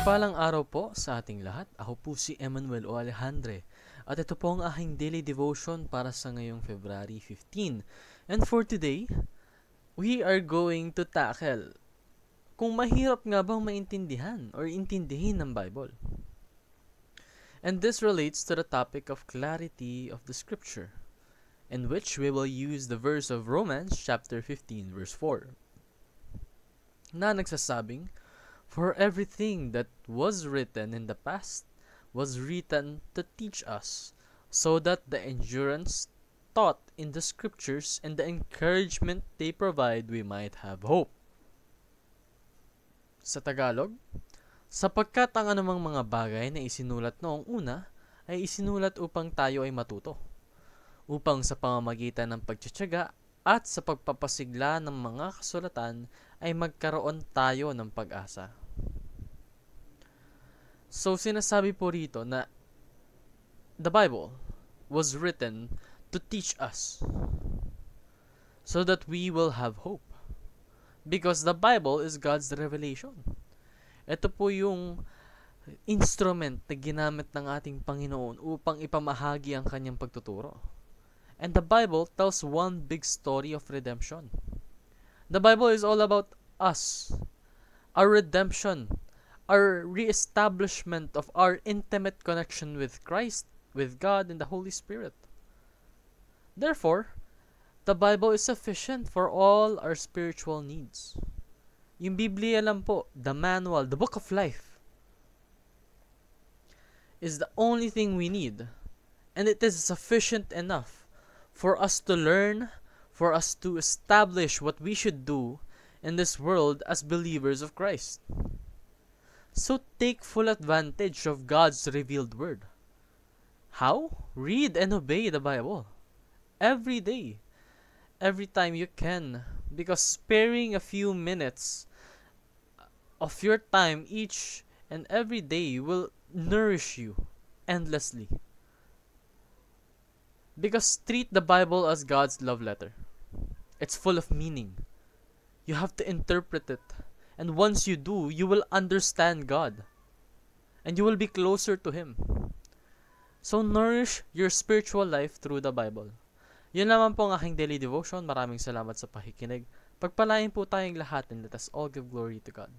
Mapagpalang araw po sa ating lahat. Ako po si Emmanuel O. Alejandre at ito po ang aking daily devotion para sa ngayong February 15. And for today, we are going to tackle kung mahirap nga bang maintindihan or intindihin ng Bible. And this relates to the topic of clarity of the scripture, in which we will use the verse of Romans chapter 15 verse 4 na nagsasabing, "For everything that was written in the past was written to teach us, so that the endurance taught in the scriptures and the encouragement they provide we might have hope." Sa Tagalog, sapagkat ang anumang mga bagay na isinulat noong una ay isinulat upang tayo ay matuto, upang sa pamamagitan ng pagtitiyaga at sa pagpapasigla ng mga kasulatan ay magkaroon tayo ng pag-asa. So, sinasabi po rito na the Bible was written to teach us so that we will have hope. Because the Bible is God's revelation. Ito po yung instrument na ginamit ng ating Panginoon upang ipamahagi ang kanyang pagtuturo. And the Bible tells one big story of redemption. The Bible is all about us, our redemption, our reestablishment of our intimate connection with Christ, with God, and the Holy Spirit. Therefore, the Bible is sufficient for all our spiritual needs. Yung Biblia lang po, the manual, the book of life, is the only thing we need. And it is sufficient enough for us to learn, for us to establish what we should do in this world as believers of Christ. So take full advantage of God's revealed word. How? Read and obey the Bible every day, every time you can, because sparing a few minutes of your time each and every day will nourish you endlessly. Because treat the Bible as God's love letter. It's full of meaning. You have to interpret it. And once you do, you will understand God. And you will be closer to Him. So nourish your spiritual life through the Bible. Yun naman po ang aking daily devotion. Maraming salamat sa pakikinig. Pagpalain po tayong lahat and let us all give glory to God.